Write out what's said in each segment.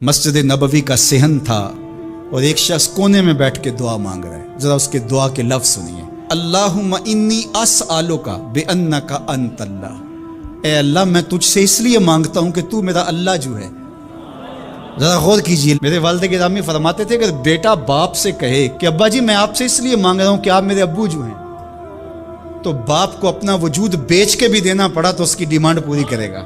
مسجد نبوی کا صحن تھا اور ایک شخص کونے میں بیٹھ کے دعا مانگ رہا ہے. ذرا اس کے دعا کے لفظ سنیے. اللہم انی اسألک بانک انت اللہ. اے اللہ میں تجھ سے اس لیے مانگتا ہوں کہ تو میرا اللہ جو ہے. ذرا غور کیجیے. میرے والد گرامی فرماتے تھے کہ بیٹا باپ سے کہے کہ ابا جی میں آپ سے اس لیے مانگ رہا ہوں کہ آپ میرے ابو جو ہیں، تو باپ کو اپنا وجود بیچ کے بھی دینا پڑا تو اس کی ڈیمانڈ پوری کرے گا.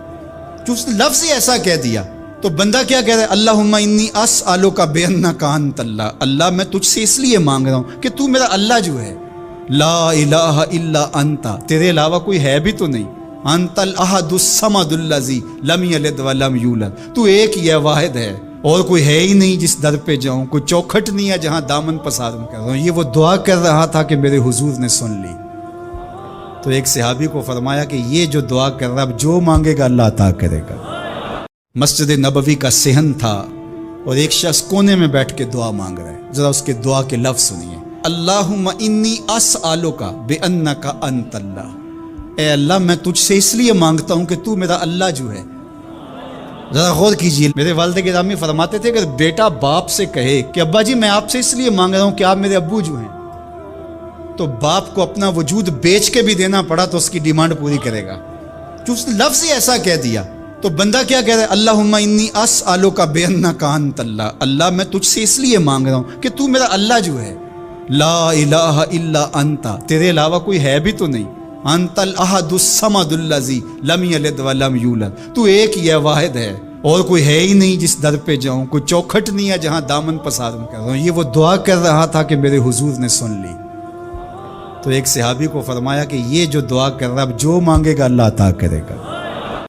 جو اس نے لفظ ہی ایسا کہہ دیا تو بندہ کیا کہہ رہا ہے؟ اللہم انی اسألک بانک انت اللہ. اللہ میں تجھ سے اس لیے مانگ رہا ہوں کہ تو میرا اللہ جو ہے. لا الہ الا انت، تیرے علاوہ کوئی ہے بھی تو نہیں. انت الاحد الصمد الذی لم یلد ولم یولد، تو ایک ہی ہے، واحد ہے، اور کوئی ہے ہی نہیں جس در پہ جاؤں، کوئی چوکھٹ نہیں ہے جہاں دامن پساروں کر رہا ہوں. یہ وہ دعا کر رہا تھا کہ میرے حضور نے سن لی. تو ایک صحابی کو فرمایا کہ یہ جو دعا کر رہا اب جو مانگے گا اللہ عطا کرے گا. مسجد نبوی کا صحن تھا اور ایک شخص کونے میں بیٹھ کے دعا مانگ رہا ہے. ذرا اس کے دعا کے لفظ سنیے. اللہم انی اسألک بانک انت اللہ. اے اللہ میں تجھ سے اس لیے مانگتا ہوں کہ تو میرا اللہ جو ہے. ذرا غور کیجیے. میرے والد گرامی فرماتے تھے کہ بیٹا باپ سے کہے کہ ابا جی میں آپ سے اس لیے مانگ رہا ہوں کہ آپ میرے ابو جو ہیں، تو باپ کو اپنا وجود بیچ کے بھی دینا پڑا تو اس کی ڈیمانڈ پوری کرے گا. جو اس نے لفظ ہی ایسا کہہ دیا تو بندہ کیا کہہ رہا ہے؟ اللہم انی اسألک بانک انت اللہ. اللہ میں تجھ سے اس لیے مانگ رہا ہوں کہ تو میرا اللہ جو ہے. لا الہ الا انت، تیرے علاوہ کوئی ہے بھی تو نہیں. انت الاحد الصمد الذی لم یلد ولم یولد، تو ایک ہی ہے، واحد ہے، اور کوئی ہے ہی نہیں جس در پہ جاؤں، کوئی چوکھٹ نہیں ہے جہاں دامن پساروں کر رہا ہوں. یہ وہ دعا کر رہا تھا کہ میرے حضور نے سن لی. تو ایک صحابی کو فرمایا کہ یہ جو دعا کر رہا اب جو مانگے گا اللہ عطا کرے گا.